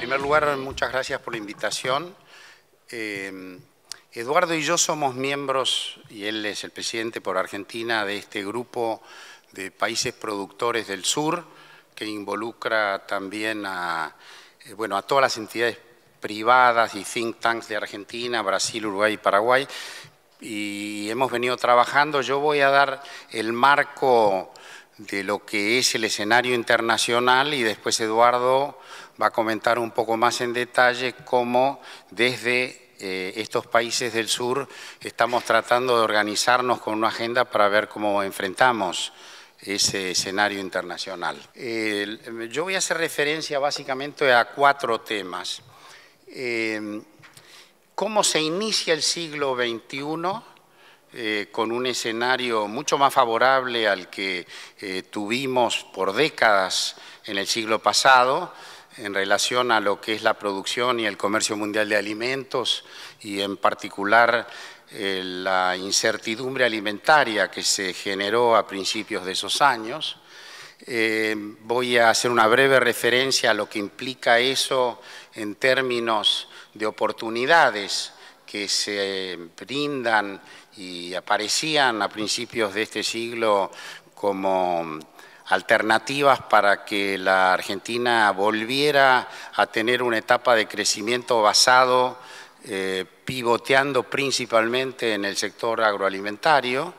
primer lugar, muchas gracias por la invitación. Eduardo y yo somos miembros, y él es el presidente por Argentina, de este grupo de países productores del sur, que involucra también a todas las entidades privadas y think tanks de Argentina, Brasil, Uruguay y Paraguay. Y hemos venido trabajando. Yo voy a dar el marco de lo que es el escenario internacional y después Eduardo va a comentar un poco más en detalle cómo desde estos países del sur estamos tratando de organizarnos con una agenda para ver cómo enfrentamos ese escenario internacional. Yo voy a hacer referencia básicamente a 4 temas. ¿Cómo se inicia el siglo XXI? Con un escenario mucho más favorable al que tuvimos por décadas en el siglo pasado en relación a lo que es la producción y el comercio mundial de alimentos y en particular la incertidumbre alimentaria que se generó a principios de esos años. Voy a hacer una breve referencia a lo que implica eso en términos de oportunidades que se brindan y aparecían a principios de este siglo como alternativas para que la Argentina volviera a tener una etapa de crecimiento basado, pivoteando principalmente en el sector agroalimentario.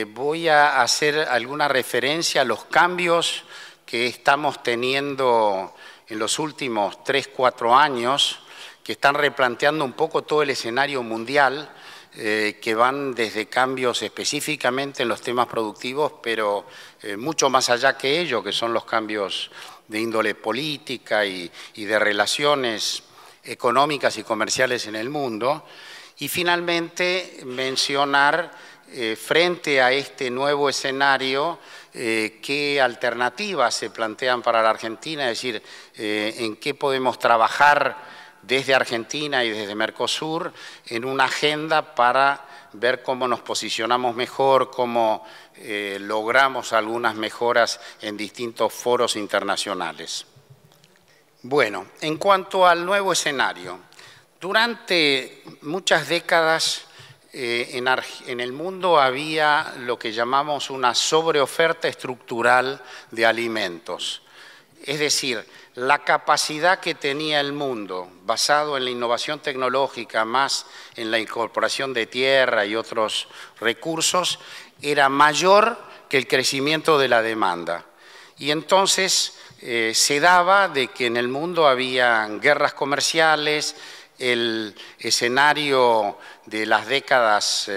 Voy a hacer alguna referencia a los cambios que estamos teniendo en los últimos 3-4 años, que están replanteando un poco todo el escenario mundial, que van desde cambios específicamente en los temas productivos, pero mucho más allá que ello, que son los cambios de índole política y de relaciones económicas y comerciales en el mundo. Y finalmente mencionar, frente a este nuevo escenario, qué alternativas se plantean para la Argentina, es decir, en qué podemos trabajar desde Argentina y desde Mercosur en una agenda para ver cómo nos posicionamos mejor, cómo logramos algunas mejoras en distintos foros internacionales. Bueno, en cuanto al nuevo escenario, durante muchas décadas en el mundo había lo que llamamos una sobreoferta estructural de alimentos, es decir, la capacidad que tenía el mundo, basado en la innovación tecnológica, más en la incorporación de tierra y otros recursos, era mayor que el crecimiento de la demanda. Y entonces se daba de que en el mundo había guerras comerciales, el escenario de las décadas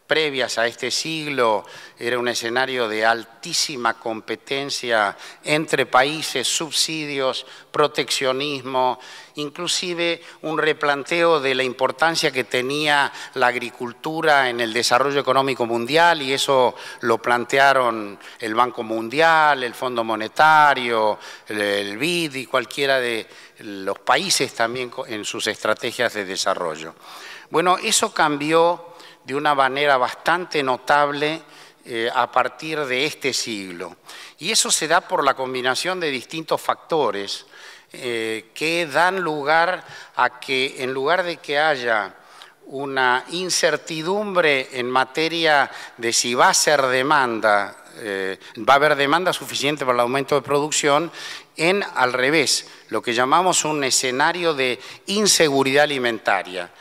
previas a este siglo era un escenario de altísima competencia entre países, subsidios, proteccionismo, inclusive un replanteo de la importancia que tenía la agricultura en el desarrollo económico mundial, y eso lo plantearon el Banco Mundial, el Fondo Monetario, el BID y cualquiera de los países también en sus estrategias de desarrollo. Bueno, eso cambió de una manera bastante notable a partir de este siglo. Y eso se da por la combinación de distintos factores que dan lugar a que, en lugar de que haya una incertidumbre en materia de si va a ser demanda, va a haber demanda suficiente para el aumento de producción, al revés, lo que llamamos un escenario de inseguridad alimentaria.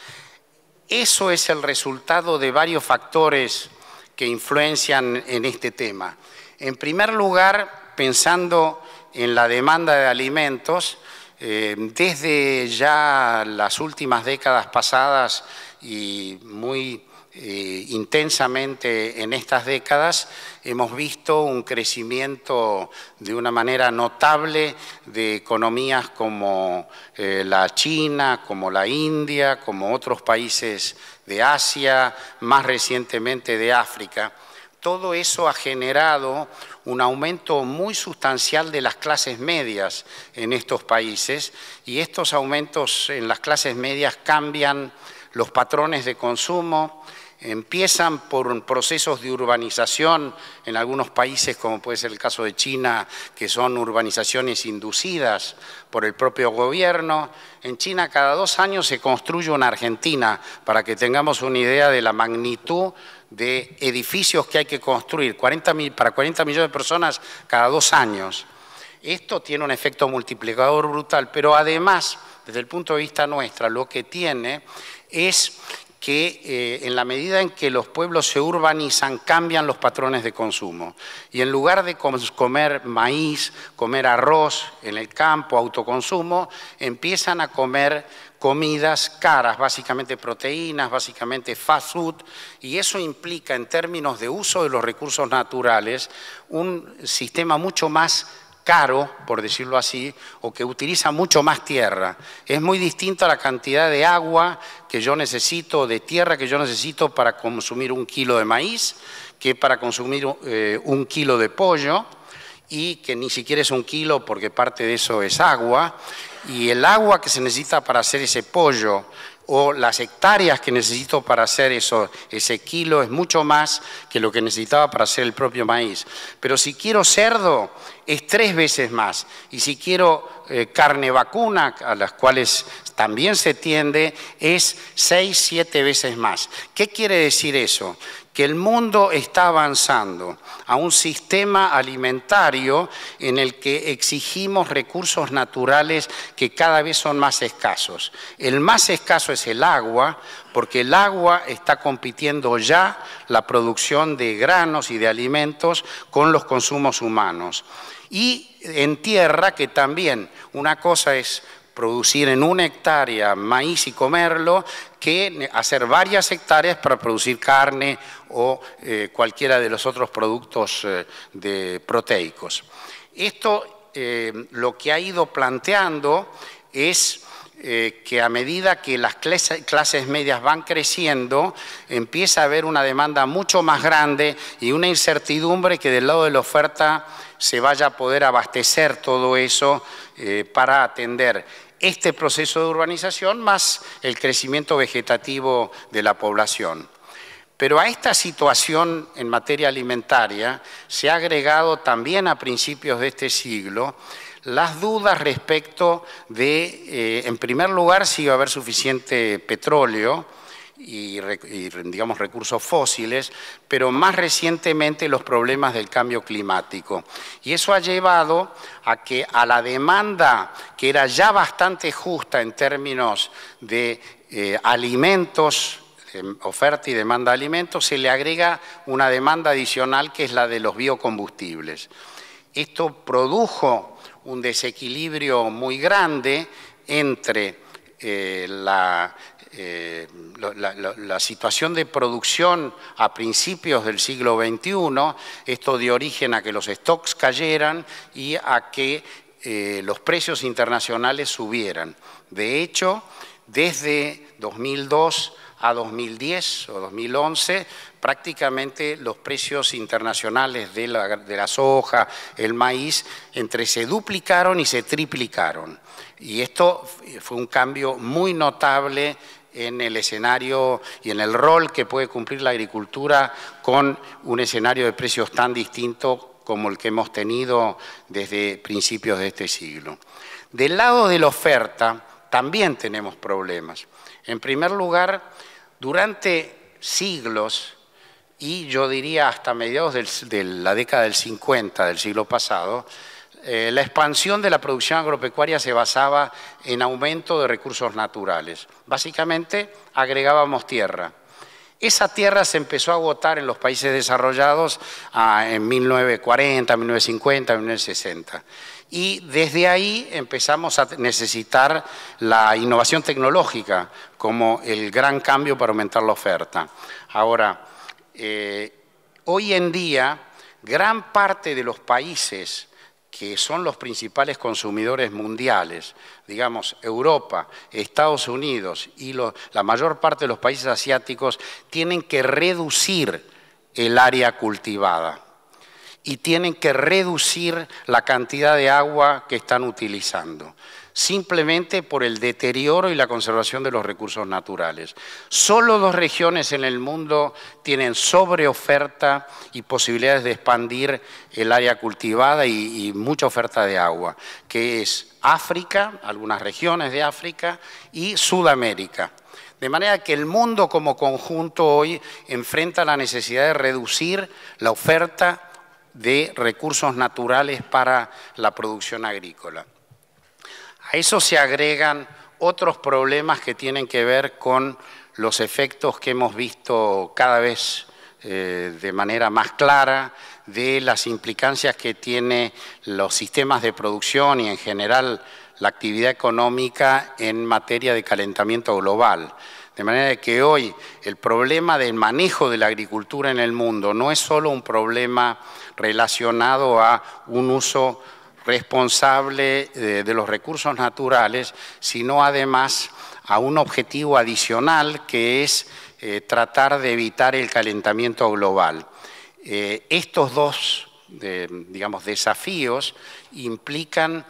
Eso es el resultado de varios factores que influencian en este tema. En primer lugar, pensando en la demanda de alimentos, desde ya las últimas décadas pasadas y muy intensamente en estas décadas, hemos visto un crecimiento de una manera notable de economías como la China, como la India, como otros países de Asia, más recientemente de África. Todo eso ha generado un aumento muy sustancial de las clases medias en estos países, y estos aumentos en las clases medias cambian los patrones de consumo, empiezan por procesos de urbanización en algunos países, como puede ser el caso de China, que son urbanizaciones inducidas por el propio gobierno. En China cada 2 años se construye una Argentina, para que tengamos una idea de la magnitud de edificios que hay que construir, para 40 millones de personas cada 2 años. Esto tiene un efecto multiplicador brutal, pero además, desde el punto de vista nuestro, lo que tiene es que en la medida en que los pueblos se urbanizan, cambian los patrones de consumo. Y en lugar de comer maíz, comer arroz en el campo, autoconsumo, empiezan a comer comidas caras, básicamente proteínas, básicamente fast food, y eso implica en términos de uso de los recursos naturales un sistema mucho más caro, por decirlo así, o que utiliza mucho más tierra. Es muy distinta la cantidad de agua que yo necesito, de tierra que yo necesito para consumir 1 kilo de maíz, que para consumir 1 kilo de pollo, y que ni siquiera es 1 kilo porque parte de eso es agua, y el agua que se necesita para hacer ese pollo o las hectáreas que necesito para hacer ese kilo es mucho más que lo que necesitaba para hacer el propio maíz. Pero si quiero cerdo es 3 veces más, y si quiero carne vacuna, a las cuales también se tiende, es 6, 7 veces más. ¿Qué quiere decir eso? Que el mundo está avanzando a un sistema alimentario en el que exigimos recursos naturales que cada vez son más escasos. El más escaso es el agua, porque el agua está compitiendo ya la producción de granos y de alimentos con los consumos humanos. Y en tierra, que también una cosa es producir en 1 hectárea maíz y comerlo, que hacer varias hectáreas para producir carne o cualquiera de los otros productos proteicos. Esto lo que ha ido planteando es que a medida que las clases medias van creciendo, empieza a haber una demanda mucho más grande y una incertidumbre que del lado de la oferta se vaya a poder abastecer todo eso para atender este proceso de urbanización más el crecimiento vegetativo de la población. Pero a esta situación en materia alimentaria se ha agregado también a principios de este siglo las dudas respecto de, en primer lugar, si iba a haber suficiente petróleo y digamos, recursos fósiles, pero más recientemente los problemas del cambio climático. Y eso ha llevado a que a la demanda, que era ya bastante justa en términos de alimentos, oferta y demanda de alimentos, se le agrega una demanda adicional que es la de los biocombustibles. Esto produjo un desequilibrio muy grande entre la situación de producción a principios del siglo XXI, esto dio origen a que los stocks cayeran y a que los precios internacionales subieran. De hecho, desde 2002 a 2010 o 2011, prácticamente los precios internacionales de la soja, el maíz, se duplicaron y se triplicaron. Y esto fue un cambio muy notable en el escenario y en el rol que puede cumplir la agricultura con un escenario de precios tan distinto como el que hemos tenido desde principios de este siglo. Del lado de la oferta también tenemos problemas. En primer lugar, durante siglos, y yo diría hasta mediados de la década del 50 del siglo pasado, la expansión de la producción agropecuaria se basaba en aumento de recursos naturales. Básicamente agregábamos tierra. Esa tierra se empezó a agotar en los países desarrollados en 1940, 1950, 1960. Y desde ahí empezamos a necesitar la innovación tecnológica como el gran cambio para aumentar la oferta. Ahora, hoy en día, gran parte de los países que son los principales consumidores mundiales, digamos Europa, Estados Unidos y la mayor parte de los países asiáticos, tienen que reducir el área cultivada y tienen que reducir la cantidad de agua que están utilizando. simplemente por el deterioro y la conservación de los recursos naturales. Solo 2 regiones en el mundo tienen sobreoferta y posibilidades de expandir el área cultivada y mucha oferta de agua, que es África, algunas regiones de África, y Sudamérica. De manera que el mundo como conjunto hoy enfrenta la necesidad de reducir la oferta de recursos naturales para la producción agrícola. A eso se agregan otros problemas que tienen que ver con los efectos que hemos visto cada vez de manera más clara de las implicancias que tienen los sistemas de producción y en general la actividad económica en materia de calentamiento global. De manera que hoy el problema del manejo de la agricultura en el mundo no es solo un problema relacionado a un uso responsable de los recursos naturales, sino además a un objetivo adicional que es tratar de evitar el calentamiento global. Estos dos desafíos implican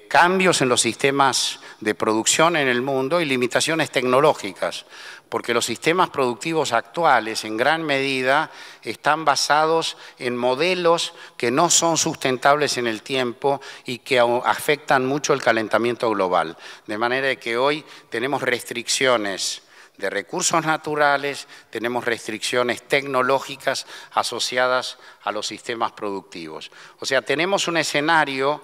cambios en los sistemas de producción en el mundo y limitaciones tecnológicas, porque los sistemas productivos actuales en gran medida están basados en modelos que no son sustentables en el tiempo y que afectan mucho el calentamiento global. De manera que hoy tenemos restricciones de recursos naturales, tenemos restricciones tecnológicas asociadas a los sistemas productivos. O sea, tenemos un escenario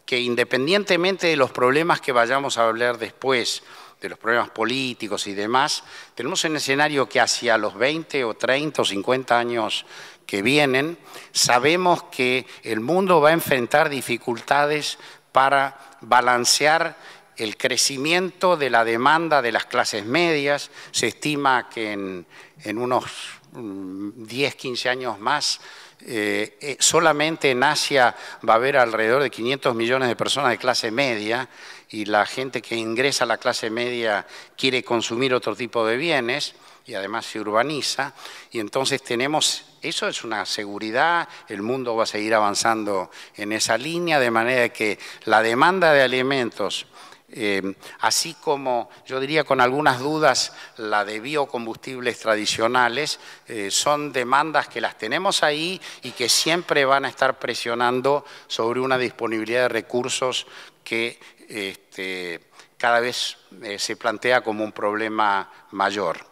que independientemente de los problemas que vayamos a hablar después, de los problemas políticos y demás, tenemos un escenario que hacia los 20 o 30 o 50 años que vienen, sabemos que el mundo va a enfrentar dificultades para balancear el crecimiento de la demanda de las clases medias. Se estima que en unos 10, 15 años más, solamente en Asia va a haber alrededor de 500 millones de personas de clase media y la gente que ingresa a la clase media quiere consumir otro tipo de bienes y además se urbaniza. Y entonces eso es una seguridad, el mundo va a seguir avanzando en esa línea, de manera que la demanda de alimentos, así como, yo diría con algunas dudas, la de biocombustibles tradicionales, son demandas que las tenemos ahí y que siempre van a estar presionando sobre una disponibilidad de recursos que cada vez se plantea como un problema mayor.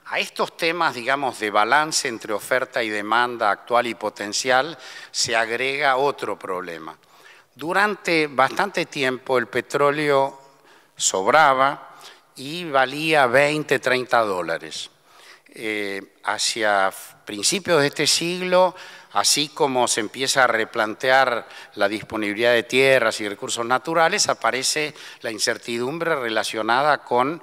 A estos temas, digamos, de balance entre oferta y demanda actual y potencial, se agrega otro problema. Durante bastante tiempo el petróleo sobraba y valía 20, 30 dólares. Hacia principios de este siglo, así como se empieza a replantear la disponibilidad de tierras y recursos naturales, aparece la incertidumbre relacionada con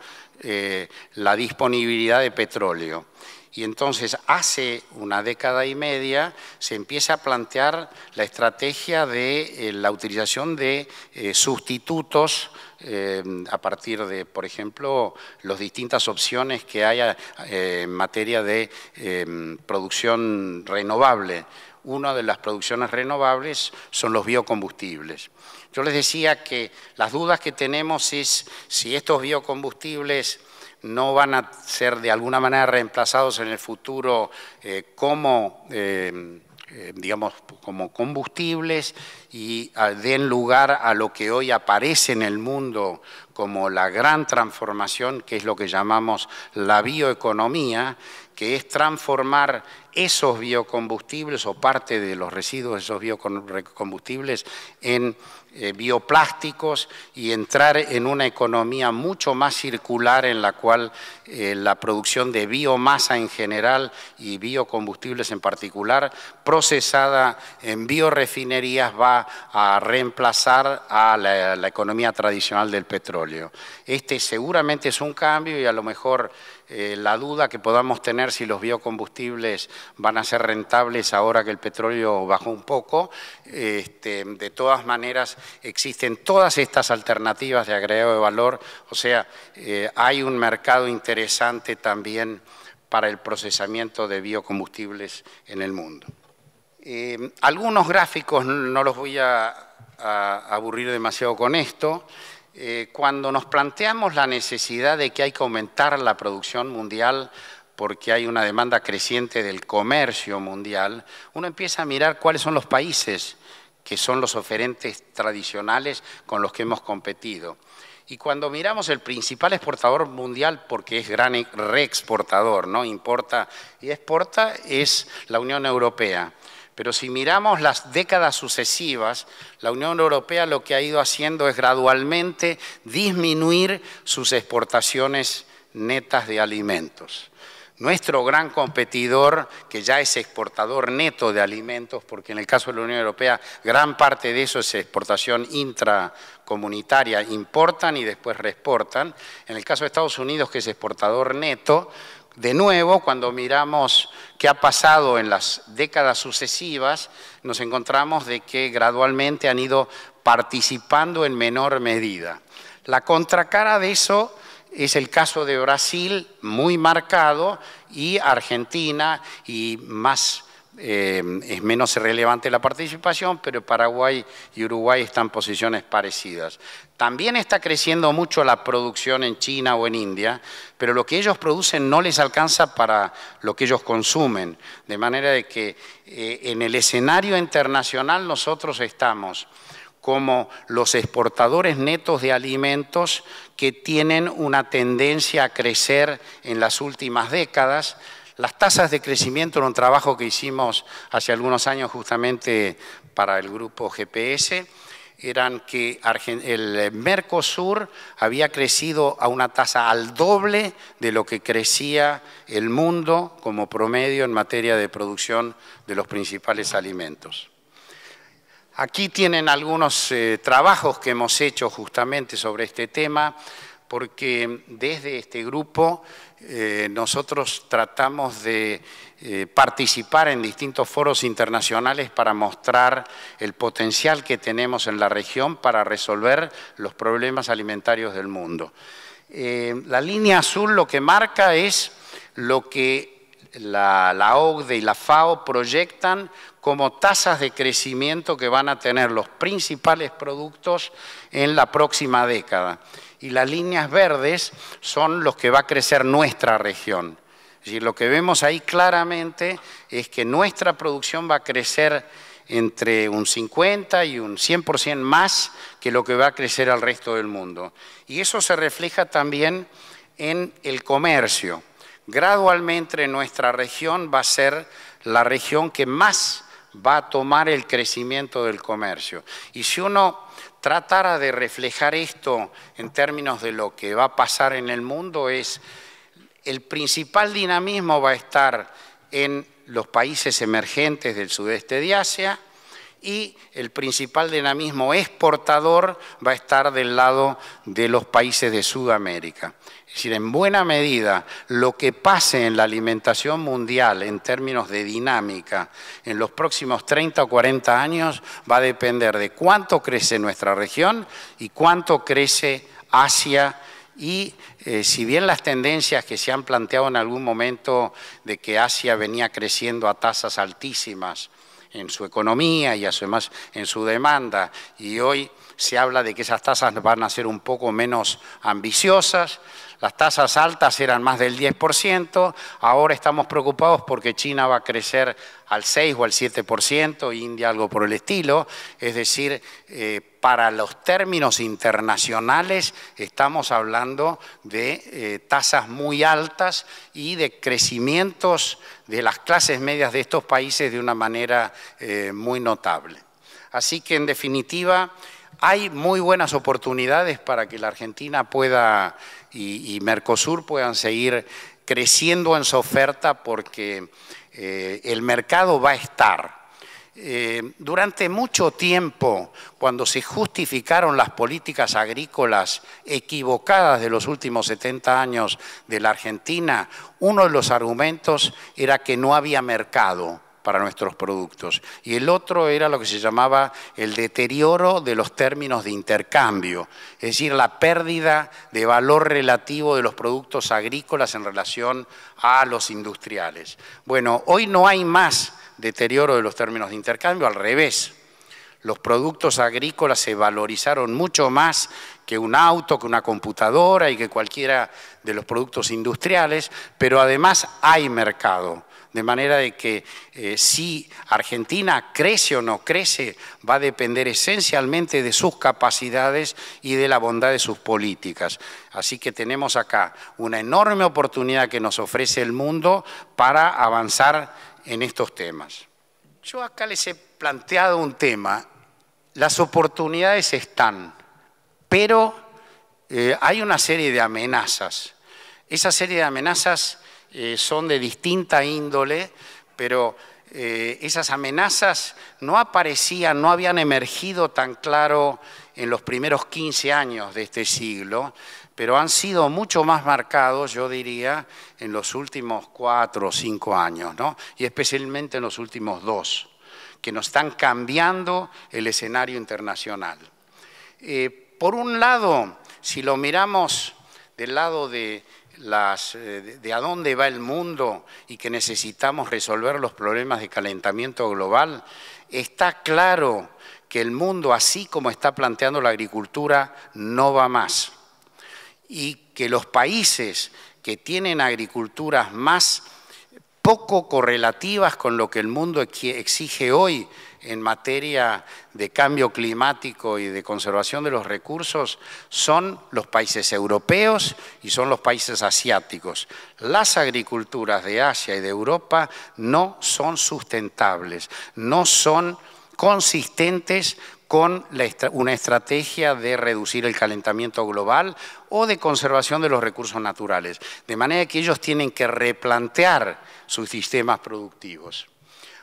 la disponibilidad de petróleo. Y entonces hace una década y media se empieza a plantear la estrategia de la utilización de sustitutos a partir de, por ejemplo, las distintas opciones que haya en materia de producción renovable. Una de las producciones renovables son los biocombustibles. Yo les decía que las dudas que tenemos es si estos biocombustibles no van a ser de alguna manera reemplazados en el futuro como combustibles y den lugar a lo que hoy aparece en el mundo como la gran transformación, que es lo que llamamos la bioeconomía, que es transformar esos biocombustibles o parte de los residuos de esos biocombustibles en bioplásticos y entrar en una economía mucho más circular en la cual la producción de biomasa en general y biocombustibles en particular, procesada en biorefinerías, va a reemplazar a la economía tradicional del petróleo. Este seguramente es un cambio y a lo mejor la duda que podamos tener si los biocombustibles van a ser rentables ahora que el petróleo bajó un poco, de todas maneras existen todas estas alternativas de agregado de valor, o sea, hay un mercado interesante también para el procesamiento de biocombustibles en el mundo. Algunos gráficos, no los voy a aburrir demasiado con esto. Cuando nos planteamos la necesidad de que hay que aumentar la producción mundial porque hay una demanda creciente del comercio mundial, uno empieza a mirar cuáles son los países que son los oferentes tradicionales con los que hemos competido. Y cuando miramos el principal exportador mundial, porque es gran reexportador, ¿no? Importa y exporta, es la Unión Europea. Pero si miramos las décadas sucesivas, la Unión Europea lo que ha ido haciendo es gradualmente disminuir sus exportaciones netas de alimentos. Nuestro gran competidor, que ya es exportador neto de alimentos, porque en el caso de la Unión Europea gran parte de eso es exportación intracomunitaria, importan y después reexportan. En el caso de Estados Unidos, que es exportador neto, de nuevo, cuando miramos qué ha pasado en las décadas sucesivas, nos encontramos de que gradualmente han ido participando en menor medida. La contracara de eso es el caso de Brasil, muy marcado, y Argentina, y es menos relevante la participación, pero Paraguay y Uruguay están en posiciones parecidas. También está creciendo mucho la producción en China o en India, pero lo que ellos producen no les alcanza para lo que ellos consumen, de manera de que en el escenario internacional nosotros estamos como los exportadores netos de alimentos que tienen una tendencia a crecer en las últimas décadas. Las tasas de crecimiento en un trabajo que hicimos hace algunos años justamente para el grupo GPS eran que el Mercosur había crecido a una tasa al doble de lo que crecía el mundo como promedio en materia de producción de los principales alimentos. Aquí tienen algunos trabajos que hemos hecho justamente sobre este tema, porque desde este grupo nosotros tratamos de participar en distintos foros internacionales para mostrar el potencial que tenemos en la región para resolver los problemas alimentarios del mundo. La línea azul lo que marca es lo que la OCDE y la FAO proyectan como tasas de crecimiento que van a tener los principales productos en la próxima década. Y las líneas verdes son los que va a crecer nuestra región. Es decir, lo que vemos ahí claramente es que nuestra producción va a crecer entre un 50 y un 100% más que lo que va a crecer el resto del mundo. Y eso se refleja también en el comercio. Gradualmente nuestra región va a ser la región que más va a tomar el crecimiento del comercio. Y si uno tratara de reflejar esto en términos de lo que va a pasar en el mundo, es el principal dinamismo va a estar en los países emergentes del sudeste de Asia y el principal dinamismo exportador va a estar del lado de los países de Sudamérica. Es decir, en buena medida, lo que pase en la alimentación mundial en términos de dinámica en los próximos 30 o 40 años va a depender de cuánto crece nuestra región y cuánto crece Asia. Y si bien las tendencias que se han planteado en algún momento de que Asia venía creciendo a tasas altísimas en su economía y además en su demanda, y hoy se habla de que esas tasas van a ser un poco menos ambiciosas. Las tasas altas eran más del 10%, ahora estamos preocupados porque China va a crecer al 6 o al 7%, India algo por el estilo. Es decir, para los términos internacionales estamos hablando de tasas muy altas y de crecimientos de las clases medias de estos países de una manera muy notable. Así que en definitiva hay muy buenas oportunidades para que la Argentina pueda y Mercosur puedan seguir creciendo en su oferta porque el mercado va a estar. Durante mucho tiempo, cuando se justificaron las políticas agrícolas equivocadas de los últimos 70 años de la Argentina, uno de los argumentos era que no había mercado para nuestros productos. Y el otro era lo que se llamaba el deterioro de los términos de intercambio, es decir, la pérdida de valor relativo de los productos agrícolas en relación a los industriales. Bueno, hoy no hay más deterioro de los términos de intercambio, al revés. Los productos agrícolas se valorizaron mucho más que un auto, que una computadora y que cualquiera de los productos industriales, pero además hay mercado. De manera de que si Argentina crece o no crece, va a depender esencialmente de sus capacidades y de la bondad de sus políticas. Así que tenemos acá una enorme oportunidad que nos ofrece el mundo para avanzar en estos temas. Yo acá les he planteado un tema. Las oportunidades están, pero hay una serie de amenazas. Esa serie de amenazas son de distinta índole, pero esas amenazas no aparecían, no habían emergido tan claro en los primeros 15 años de este siglo, pero han sido mucho más marcados, yo diría, en los últimos 4 o 5 años, ¿no? Y especialmente en los últimos 2, que nos están cambiando el escenario internacional. Por un lado, si lo miramos del lado de a dónde va el mundo y que necesitamos resolver los problemas de calentamiento global, está claro que el mundo, así como está planteando la agricultura, no va más. Y que los países que tienen agriculturas más poco correlativas con lo que el mundo exige hoy en materia de cambio climático y de conservación de los recursos son los países europeos y son los países asiáticos. Las agriculturas de Asia y de Europa no son sustentables, no son consistentes con una estrategia de reducir el calentamiento global o de conservación de los recursos naturales. De manera que ellos tienen que replantear sus sistemas productivos.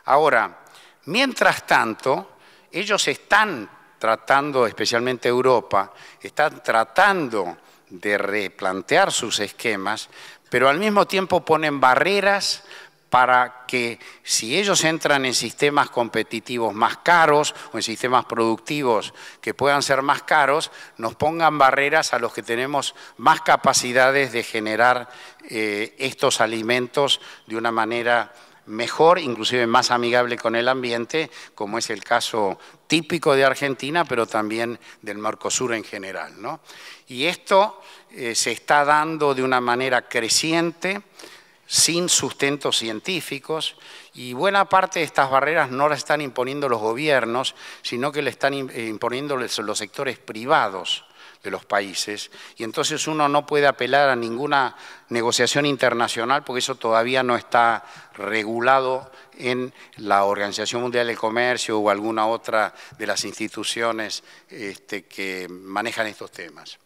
Ahora, mientras tanto, ellos están tratando, especialmente Europa, están tratando de replantear sus esquemas, pero al mismo tiempo ponen barreras para que si ellos entran en sistemas competitivos más caros o en sistemas productivos que puedan ser más caros, nos pongan barreras a los que tenemos más capacidades de generar estos alimentos de una manera mejor, inclusive más amigable con el ambiente, como es el caso típico de Argentina, pero también del Mercosur en general, ¿no? Y esto se está dando de una manera creciente, sin sustentos científicos, y buena parte de estas barreras no las están imponiendo los gobiernos, sino que le están imponiendo los sectores privados de los países, y entonces uno no puede apelar a ninguna negociación internacional porque eso todavía no está regulado en la Organización Mundial del Comercio o alguna otra de las instituciones que manejan estos temas.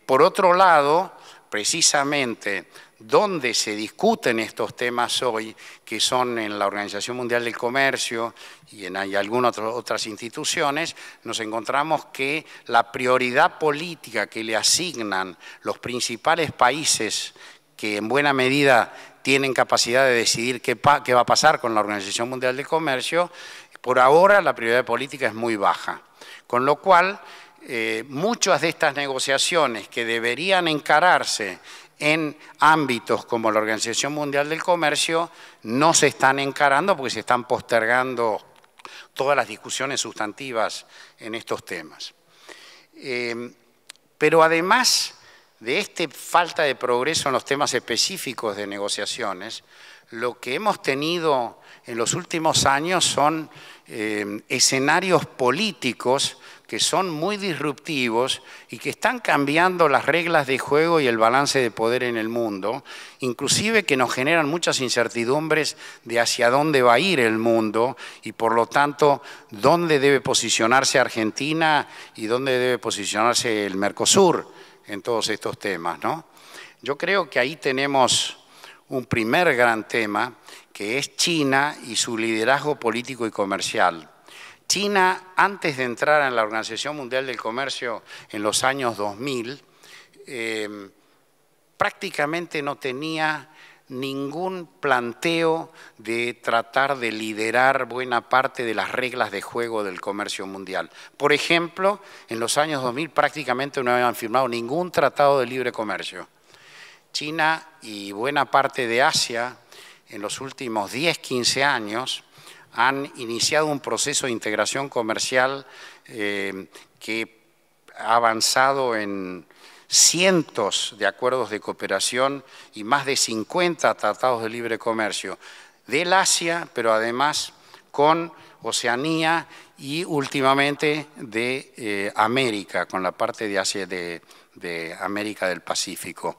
Por otro lado, precisamente donde se discuten estos temas hoy, que son en la Organización Mundial del Comercio y en algunas otras instituciones, nos encontramos que la prioridad política que le asignan los principales países que en buena medida tienen capacidad de decidir qué va a pasar con la Organización Mundial del Comercio, por ahora la prioridad política es muy baja. Con lo cual, muchas de estas negociaciones que deberían encararse en ámbitos como la Organización Mundial del Comercio no se están encarando porque se están postergando todas las discusiones sustantivas en estos temas. Pero además de esta falta de progreso en los temas específicos de negociaciones, lo que hemos tenido en los últimos años son escenarios políticos que son muy disruptivos y que están cambiando las reglas de juego y el balance de poder en el mundo, inclusive que nos generan muchas incertidumbres de hacia dónde va a ir el mundo y por lo tanto dónde debe posicionarse Argentina y dónde debe posicionarse el Mercosur en todos estos temas, ¿no? Yo creo que ahí tenemos un primer gran tema que es China y su liderazgo político y comercial. China, antes de entrar en la Organización Mundial del Comercio en los años 2000, prácticamente no tenía ningún planteo de tratar de liderar buena parte de las reglas de juego del comercio mundial. Por ejemplo, en los años 2000 prácticamente no habían firmado ningún tratado de libre comercio. China y buena parte de Asia en los últimos 10, 15 años, han iniciado un proceso de integración comercial que ha avanzado en cientos de acuerdos de cooperación y más de 50 tratados de libre comercio del Asia, pero además con Oceanía y últimamente de América, con la parte de Asia de América del Pacífico.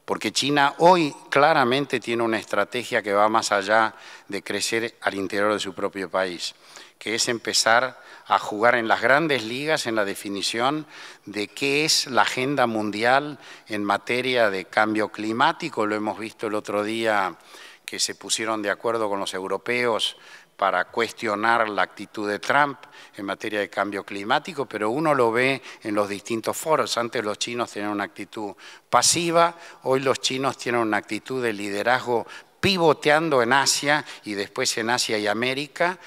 Porque China hoy claramente tiene una estrategia que va más allá de crecer al interior de su propio país, que es empezar a jugar en las grandes ligas en la definición de qué es la agenda mundial en materia de cambio climático. Lo hemos visto el otro día que se pusieron de acuerdo con los europeos para cuestionar la actitud de Trump en materia de cambio climático, pero uno lo ve en los distintos foros. Antes los chinos tenían una actitud pasiva, hoy los chinos tienen una actitud de liderazgo pivoteando en Asia y después en Asia y América,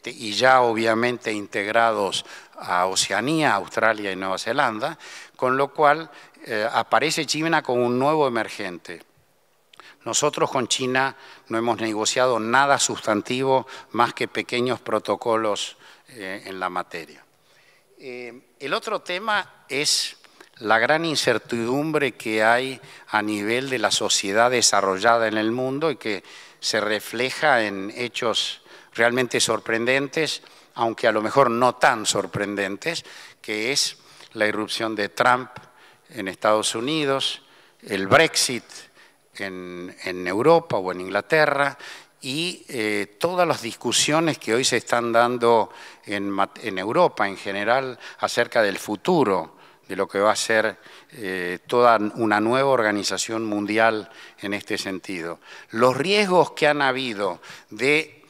y ya obviamente integrados a Oceanía, Australia y Nueva Zelanda, con lo cual aparece China como un nuevo emergente. Nosotros con China no hemos negociado nada sustantivo más que pequeños protocolos en la materia. El otro tema es la gran incertidumbre que hay a nivel de la sociedad desarrollada en el mundo y que se refleja en hechos realmente sorprendentes, aunque a lo mejor no tan sorprendentes, que es la irrupción de Trump en Estados Unidos, el Brexit en Europa o en Inglaterra y todas las discusiones que hoy se están dando en Europa en general acerca del futuro, de lo que va a ser toda una nueva organización mundial en este sentido. Los riesgos que han habido de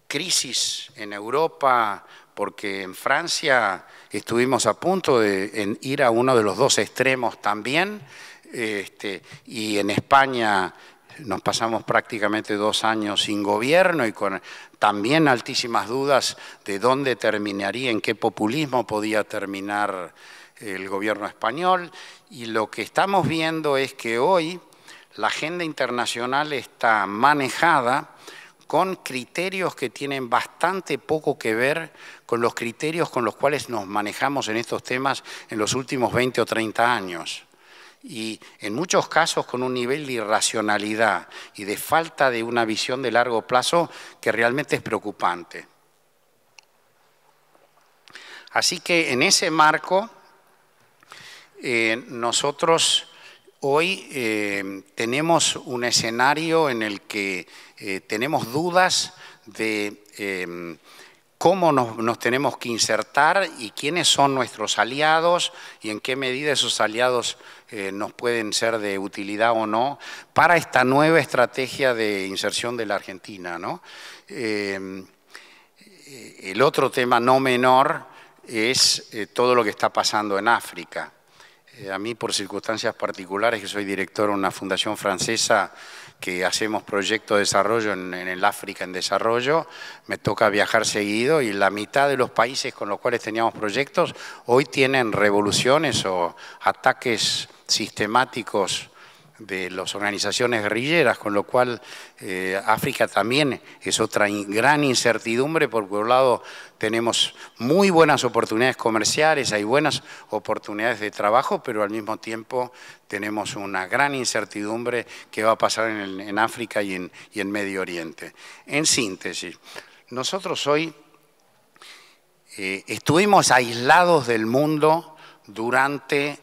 crisis en Europa, porque en Francia estuvimos a punto de ir a uno de los dos extremos también, y en España nos pasamos prácticamente 2 años sin gobierno y con también altísimas dudas de dónde terminaría, en qué populismo podía terminar el gobierno español. Y lo que estamos viendo es que hoy la agenda internacional está manejada con criterios que tienen bastante poco que ver con los criterios con los cuales nos manejamos en estos temas en los últimos 20 o 30 años. Y en muchos casos con un nivel de irracionalidad y de falta de una visión de largo plazo que realmente es preocupante. Así que en ese marco, nosotros hoy tenemos un escenario en el que tenemos dudas de cómo nos tenemos que insertar y quiénes son nuestros aliados y en qué medida esos aliados nos pueden ser de utilidad o no para esta nueva estrategia de inserción de la Argentina, ¿no? El otro tema no menor es todo lo que está pasando en África. A mí, por circunstancias particulares, que soy director de una fundación francesa que hacemos proyectos de desarrollo en el África en desarrollo, me toca viajar seguido y la mitad de los países con los cuales teníamos proyectos hoy tienen revoluciones o ataques sistemáticos de las organizaciones guerrilleras, con lo cual África también es otra gran incertidumbre, porque por un lado tenemos muy buenas oportunidades comerciales, hay buenas oportunidades de trabajo, pero al mismo tiempo tenemos una gran incertidumbre que va a pasar en África y en Medio Oriente. En síntesis, nosotros hoy estuvimos aislados del mundo durante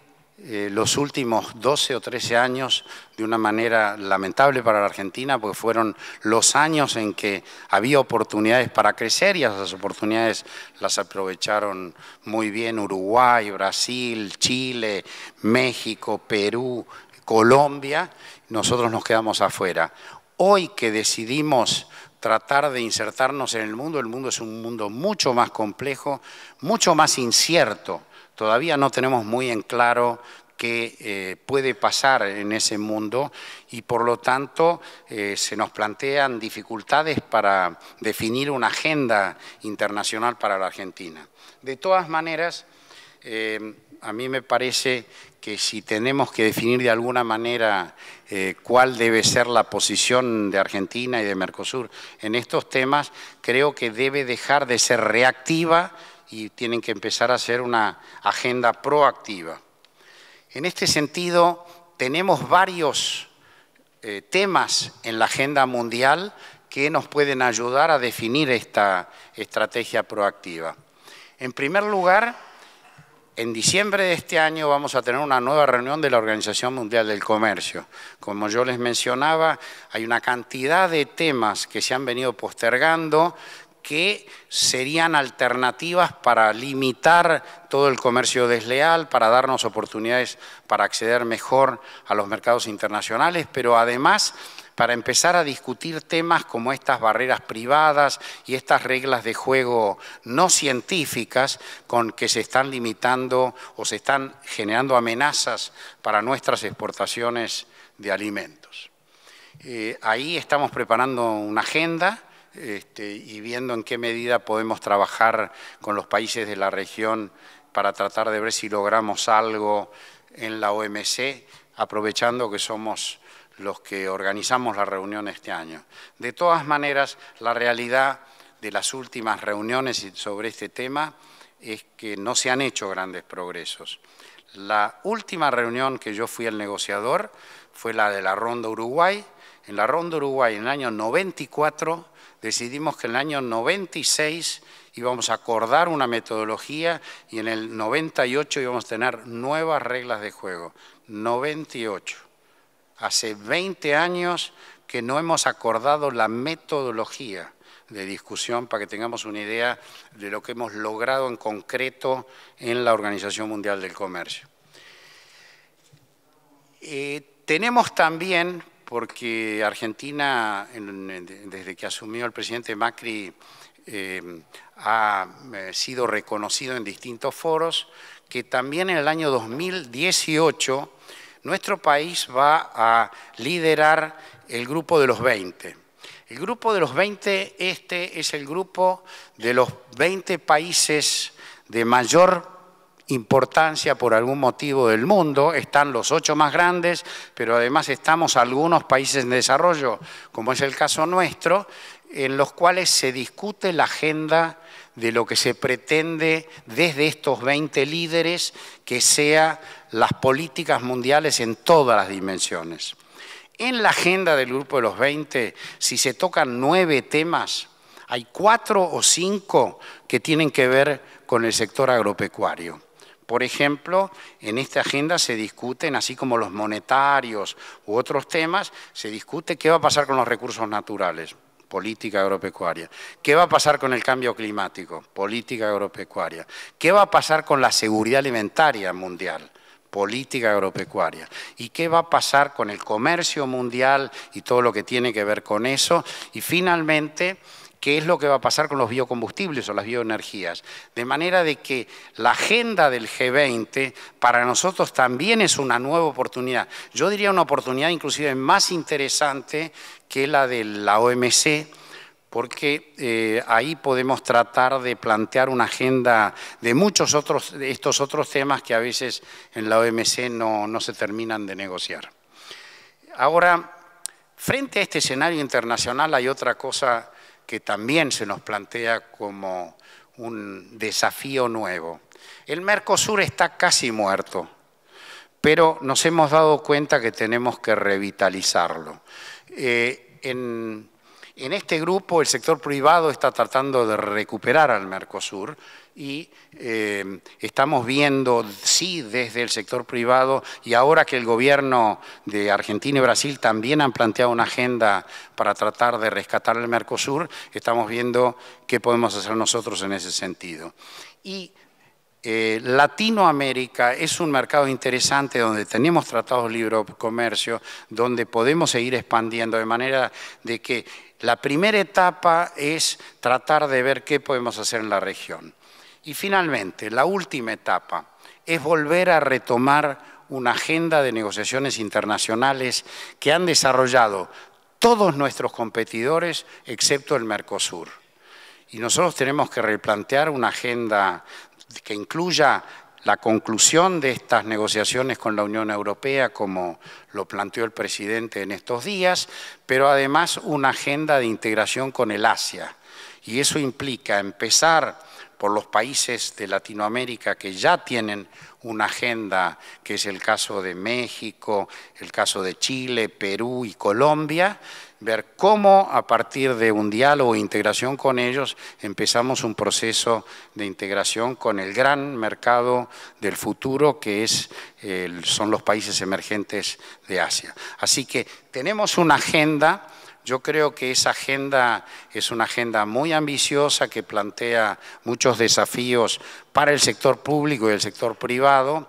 los últimos 12 o 13 años de una manera lamentable para la Argentina, porque fueron los años en que había oportunidades para crecer y esas oportunidades las aprovecharon muy bien Uruguay, Brasil, Chile, México, Perú, Colombia. Nosotros nos quedamos afuera. Hoy que decidimos tratar de insertarnos en el mundo es un mundo mucho más complejo, mucho más incierto. Todavía no tenemos muy en claro qué puede pasar en ese mundo y por lo tanto se nos plantean dificultades para definir una agenda internacional para la Argentina. De todas maneras, a mí me parece que si tenemos que definir de alguna manera cuál debe ser la posición de Argentina y de Mercosur en estos temas, creo que debe dejar de ser reactiva y tienen que empezar a ser una agenda proactiva. En este sentido, tenemos varios temas en la agenda mundial que nos pueden ayudar a definir esta estrategia proactiva. En primer lugar, en diciembre de este año vamos a tener una nueva reunión de la Organización Mundial del Comercio. Como yo les mencionaba, hay una cantidad de temas que se han venido postergando que serían alternativas para limitar todo el comercio desleal, para darnos oportunidades para acceder mejor a los mercados internacionales, pero además para empezar a discutir temas como estas barreras privadas y estas reglas de juego no científicas con que se están limitando o se están generando amenazas para nuestras exportaciones de alimentos. Ahí estamos preparando una agenda y viendo en qué medida podemos trabajar con los países de la región para tratar de ver si logramos algo en la OMC, aprovechando que somos los que organizamos la reunión este año. De todas maneras, la realidad de las últimas reuniones sobre este tema es que no se han hecho grandes progresos. La última reunión que yo fui el negociador fue la de la Ronda Uruguay. En la Ronda Uruguay, en el año 94, decidimos que en el año 96 íbamos a acordar una metodología y en el 98 íbamos a tener nuevas reglas de juego. 98. Hace 20 años que no hemos acordado la metodología de discusión para que tengamos una idea de lo que hemos logrado en concreto en la Organización Mundial del Comercio. Tenemos también, porque Argentina, desde que asumió el presidente Macri, ha sido reconocido en distintos foros, que también en el año 2018 nuestro país va a liderar el Grupo de los 20. El Grupo de los 20, este es el grupo de los 20 países de mayor importancia por algún motivo del mundo. Están los 8 más grandes, pero además estamos algunos países en desarrollo, como es el caso nuestro, en los cuales se discute la agenda de lo que se pretende desde estos 20 líderes que sea las políticas mundiales en todas las dimensiones. En la agenda del Grupo de los 20, si se tocan 9 temas, hay 4 o 5 que tienen que ver con el sector agropecuario. Por ejemplo, en esta agenda se discuten, así como los monetarios u otros temas, se discute qué va a pasar con los recursos naturales, política agropecuaria. ¿Qué va a pasar con el cambio climático? Política agropecuaria. ¿Qué va a pasar con la seguridad alimentaria mundial? Política agropecuaria. ¿Y qué va a pasar con el comercio mundial y todo lo que tiene que ver con eso? Y finalmente, ¿qué es lo que va a pasar con los biocombustibles o las bioenergías? De manera de que la agenda del G20 para nosotros también es una nueva oportunidad. Yo diría una oportunidad inclusive más interesante que la de la OMC, porque ahí podemos tratar de plantear una agenda de muchos otros, de estos otros temas que a veces en la OMC no se terminan de negociar. Ahora, frente a este escenario internacional hay otra cosa que también se nos plantea como un desafío nuevo. El Mercosur está casi muerto, pero nos hemos dado cuenta que tenemos que revitalizarlo. En este grupo el sector privado está tratando de recuperar al Mercosur y estamos viendo, sí, desde el sector privado, y ahora que el gobierno de Argentina y Brasil también han planteado una agenda para tratar de rescatar el Mercosur, estamos viendo qué podemos hacer nosotros en ese sentido. Y Latinoamérica es un mercado interesante donde tenemos tratados de libre comercio, donde podemos seguir expandiendo, de manera de que la primera etapa es tratar de ver qué podemos hacer en la región. Y finalmente, la última etapa es volver a retomar una agenda de negociaciones internacionales que han desarrollado todos nuestros competidores excepto el Mercosur. Y nosotros tenemos que replantear una agenda que incluya la conclusión de estas negociaciones con la Unión Europea, como lo planteó el presidente en estos días, pero además una agenda de integración con el Asia. Y eso implica empezar por los países de Latinoamérica que ya tienen una agenda, que es el caso de México, el caso de Chile, Perú y Colombia, ver cómo a partir de un diálogo e integración con ellos empezamos un proceso de integración con el gran mercado del futuro que son los países emergentes de Asia. Así que tenemos una agenda. Yo creo que esa agenda es una agenda muy ambiciosa que plantea muchos desafíos para el sector público y el sector privado.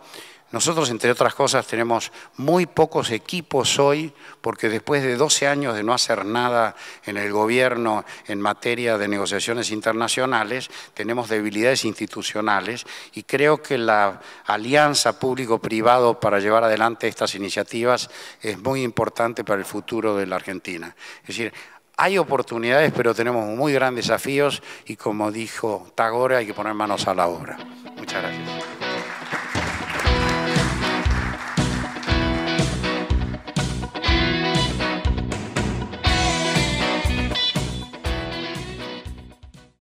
Nosotros, entre otras cosas, tenemos muy pocos equipos hoy, porque después de 12 años de no hacer nada en el gobierno en materia de negociaciones internacionales, tenemos debilidades institucionales y creo que la alianza público-privado para llevar adelante estas iniciativas es muy importante para el futuro de la Argentina. Es decir, hay oportunidades, pero tenemos muy grandes desafíos y, como dijo Tagore, hay que poner manos a la obra.